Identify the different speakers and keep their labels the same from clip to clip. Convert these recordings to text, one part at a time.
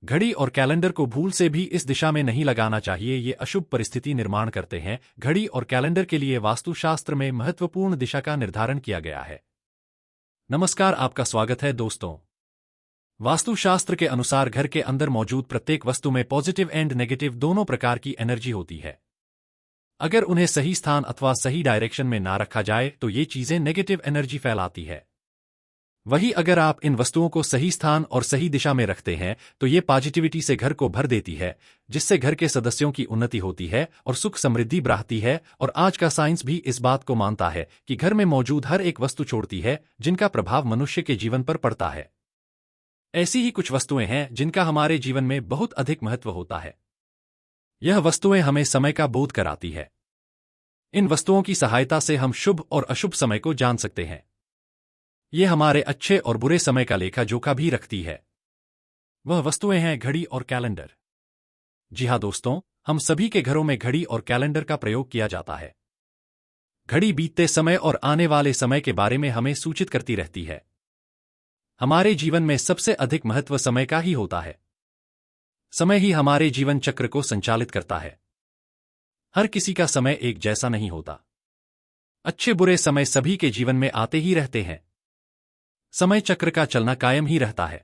Speaker 1: घड़ी और कैलेंडर को भूल से भी इस दिशा में नहीं लगाना चाहिए, ये अशुभ परिस्थिति निर्माण करते हैं। घड़ी और कैलेंडर के लिए वास्तुशास्त्र में महत्वपूर्ण दिशा का निर्धारण किया गया है। नमस्कार, आपका स्वागत है दोस्तों। वास्तुशास्त्र के अनुसार घर के अंदर मौजूद प्रत्येक वस्तु में पॉजिटिव एंड नेगेटिव दोनों प्रकार की एनर्जी होती है। अगर उन्हें सही स्थान अथवा सही डायरेक्शन में ना रखा जाए तो ये चीजें नेगेटिव एनर्जी फैलाती है। वहीं अगर आप इन वस्तुओं को सही स्थान और सही दिशा में रखते हैं तो ये पॉजिटिविटी से घर को भर देती है, जिससे घर के सदस्यों की उन्नति होती है और सुख समृद्धि बढ़ती है। और आज का साइंस भी इस बात को मानता है कि घर में मौजूद हर एक वस्तु छोड़ती है जिनका प्रभाव मनुष्य के जीवन पर पड़ता है। ऐसी ही कुछ वस्तुएं हैं जिनका हमारे जीवन में बहुत अधिक महत्व होता है। यह वस्तुएं हमें समय का बोध कराती है। इन वस्तुओं की सहायता से हम शुभ और अशुभ समय को जान सकते हैं। ये हमारे अच्छे और बुरे समय का लेखा जोखा भी रखती है। वह वस्तुएं हैं घड़ी और कैलेंडर। जी हाँ दोस्तों, हम सभी के घरों में घड़ी और कैलेंडर का प्रयोग किया जाता है। घड़ी बीतते समय और आने वाले समय के बारे में हमें सूचित करती रहती है। हमारे जीवन में सबसे अधिक महत्व समय का ही होता है। समय ही हमारे जीवन चक्र को संचालित करता है। हर किसी का समय एक जैसा नहीं होता। अच्छे बुरे समय सभी के जीवन में आते ही रहते हैं। समय चक्र का चलना कायम ही रहता है।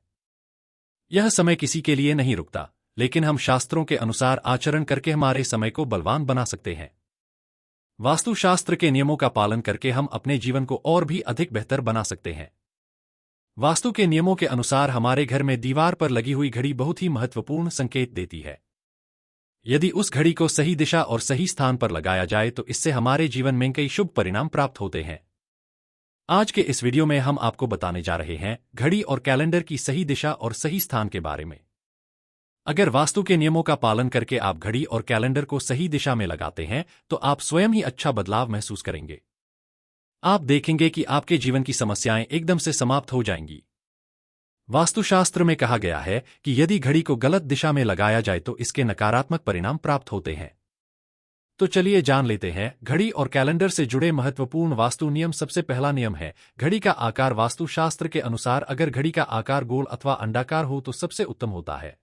Speaker 1: यह समय किसी के लिए नहीं रुकता, लेकिन हम शास्त्रों के अनुसार आचरण करके हमारे समय को बलवान बना सकते हैं। वास्तुशास्त्र के नियमों का पालन करके हम अपने जीवन को और भी अधिक बेहतर बना सकते हैं। वास्तु के नियमों के अनुसार हमारे घर में दीवार पर लगी हुई घड़ी बहुत ही महत्वपूर्ण संकेत देती है। यदि उस घड़ी को सही दिशा और सही स्थान पर लगाया जाए तो इससे हमारे जीवन में कई शुभ परिणाम प्राप्त होते हैं। आज के इस वीडियो में हम आपको बताने जा रहे हैं घड़ी और कैलेंडर की सही दिशा और सही स्थान के बारे में। अगर वास्तु के नियमों का पालन करके आप घड़ी और कैलेंडर को सही दिशा में लगाते हैं तो आप स्वयं ही अच्छा बदलाव महसूस करेंगे। आप देखेंगे कि आपके जीवन की समस्याएं एकदम से समाप्त हो जाएंगी। वास्तुशास्त्र में कहा गया है कि यदि घड़ी को गलत दिशा में लगाया जाए तो इसके नकारात्मक परिणाम प्राप्त होते हैं। तो चलिए जान लेते हैं घड़ी और कैलेंडर से जुड़े महत्वपूर्ण वास्तु नियम। सबसे पहला नियम है घड़ी का आकार। वास्तुशास्त्र के अनुसार अगर घड़ी का आकार गोल अथवा अंडाकार हो तो सबसे उत्तम होता है।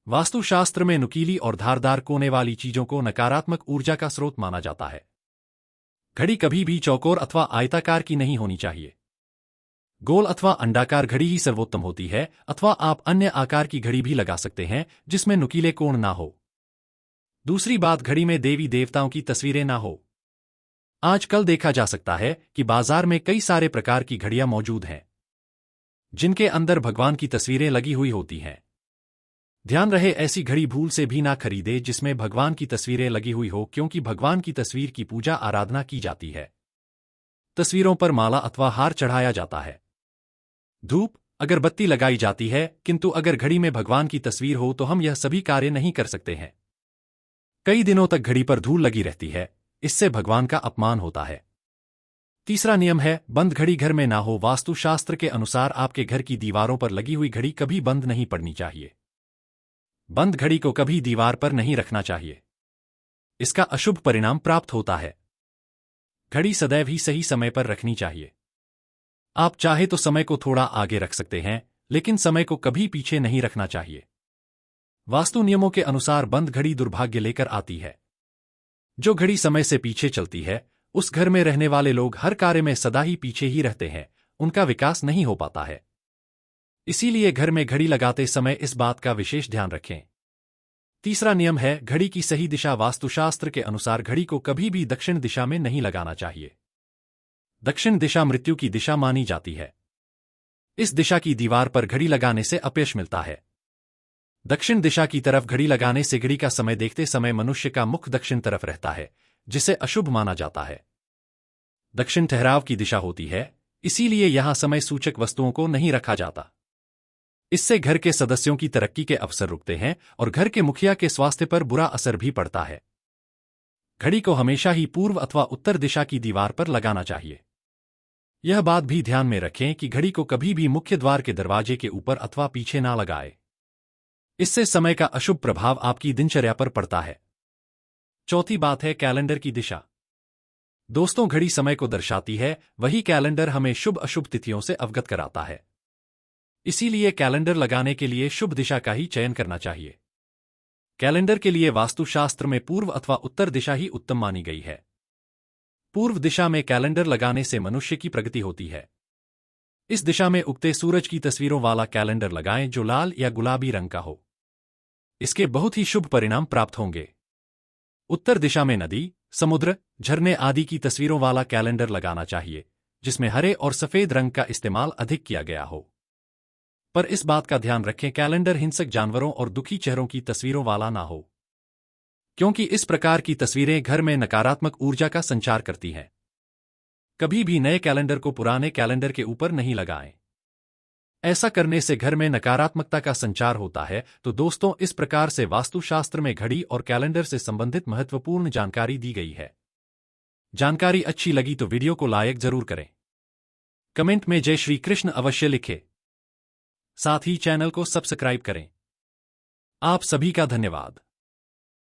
Speaker 1: वास्तुशास्त्र में नुकीली और धारदार कोने वाली चीजों को नकारात्मक ऊर्जा का स्रोत माना जाता है। घड़ी कभी भी चौकोर अथवा आयताकार की नहीं होनी चाहिए। गोल अथवा अंडाकार घड़ी ही सर्वोत्तम होती है, अथवा आप अन्य आकार की घड़ी भी लगा सकते हैं जिसमें नुकीले कोण ना हो। दूसरी बात, घड़ी में देवी देवताओं की तस्वीरें ना हो। आजकल देखा जा सकता है कि बाजार में कई सारे प्रकार की घड़ियां मौजूद हैं जिनके अंदर भगवान की तस्वीरें लगी हुई होती हैं। ध्यान रहे, ऐसी घड़ी भूल से भी ना खरीदे जिसमें भगवान की तस्वीरें लगी हुई हो, क्योंकि भगवान की तस्वीर की पूजा आराधना की जाती है। तस्वीरों पर माला अथवा हार चढ़ाया जाता है, धूप अगरबत्ती लगाई जाती है, किंतु अगर घड़ी में भगवान की तस्वीर हो तो हम यह सभी कार्य नहीं कर सकते हैं। कई दिनों तक घड़ी पर धूल लगी रहती है, इससे भगवान का अपमान होता है। तीसरा नियम है बंद घड़ी घर में ना हो। वास्तुशास्त्र के अनुसार आपके घर की दीवारों पर लगी हुई घड़ी कभी बंद नहीं पड़नी चाहिए। बंद घड़ी को कभी दीवार पर नहीं रखना चाहिए, इसका अशुभ परिणाम प्राप्त होता है। घड़ी सदैव ही सही समय पर रखनी चाहिए। आप चाहे तो समय को थोड़ा आगे रख सकते हैं, लेकिन समय को कभी पीछे नहीं रखना चाहिए। वास्तु नियमों के अनुसार बंद घड़ी दुर्भाग्य लेकर आती है। जो घड़ी समय से पीछे चलती है उस घर में रहने वाले लोग हर कार्य में सदा ही पीछे ही रहते हैं, उनका विकास नहीं हो पाता है। इसीलिए घर में घड़ी लगाते समय इस बात का विशेष ध्यान रखें। तीसरा नियम है घड़ी की सही दिशा। वास्तुशास्त्र के अनुसार घड़ी को कभी भी दक्षिण दिशा में नहीं लगाना चाहिए। दक्षिण दिशा मृत्यु की दिशा मानी जाती है। इस दिशा की दीवार पर घड़ी लगाने से अपयश मिलता है। दक्षिण दिशा की तरफ घड़ी लगाने से घड़ी का समय देखते समय मनुष्य का मुख दक्षिण तरफ रहता है, जिसे अशुभ माना जाता है। दक्षिण ठहराव की दिशा होती है, इसीलिए यहां समय सूचक वस्तुओं को नहीं रखा जाता। इससे घर के सदस्यों की तरक्की के अवसर रुकते हैं और घर के मुखिया के स्वास्थ्य पर बुरा असर भी पड़ता है। घड़ी को हमेशा ही पूर्व अथवा उत्तर दिशा की दीवार पर लगाना चाहिए। यह बात भी ध्यान में रखें कि घड़ी को कभी भी मुख्य द्वार के दरवाजे के ऊपर अथवा पीछे ना लगाए। इससे समय का अशुभ प्रभाव आपकी दिनचर्या पर पड़ता है। चौथी बात है कैलेंडर की दिशा। दोस्तों, घड़ी समय को दर्शाती है, वही कैलेंडर हमें शुभ अशुभ तिथियों से अवगत कराता है। इसीलिए कैलेंडर लगाने के लिए शुभ दिशा का ही चयन करना चाहिए। कैलेंडर के लिए वास्तुशास्त्र में पूर्व अथवा उत्तर दिशा ही उत्तम मानी गई है। पूर्व दिशा में कैलेंडर लगाने से मनुष्य की प्रगति होती है। इस दिशा में उगते सूरज की तस्वीरों वाला कैलेंडर लगाएं जो लाल या गुलाबी रंग का हो। इसके बहुत ही शुभ परिणाम प्राप्त होंगे। उत्तर दिशा में नदी, समुद्र, झरने आदि की तस्वीरों वाला कैलेंडर लगाना चाहिए, जिसमें हरे और सफेद रंग का इस्तेमाल अधिक किया गया हो। पर इस बात का ध्यान रखें कैलेंडर हिंसक जानवरों और दुखी चेहरों की तस्वीरों वाला ना हो, क्योंकि इस प्रकार की तस्वीरें घर में नकारात्मक ऊर्जा का संचार करती हैं। कभी भी नए कैलेंडर को पुराने कैलेंडर के ऊपर नहीं लगाएं। ऐसा करने से घर में नकारात्मकता का संचार होता है। तो दोस्तों, इस प्रकार से वास्तुशास्त्र में घड़ी और कैलेंडर से संबंधित महत्वपूर्ण जानकारी दी गई है। जानकारी अच्छी लगी तो वीडियो को लाइक जरूर करें। कमेंट में जय श्री कृष्ण अवश्य लिखें। साथ ही चैनल को सब्सक्राइब करें। आप सभी का धन्यवाद।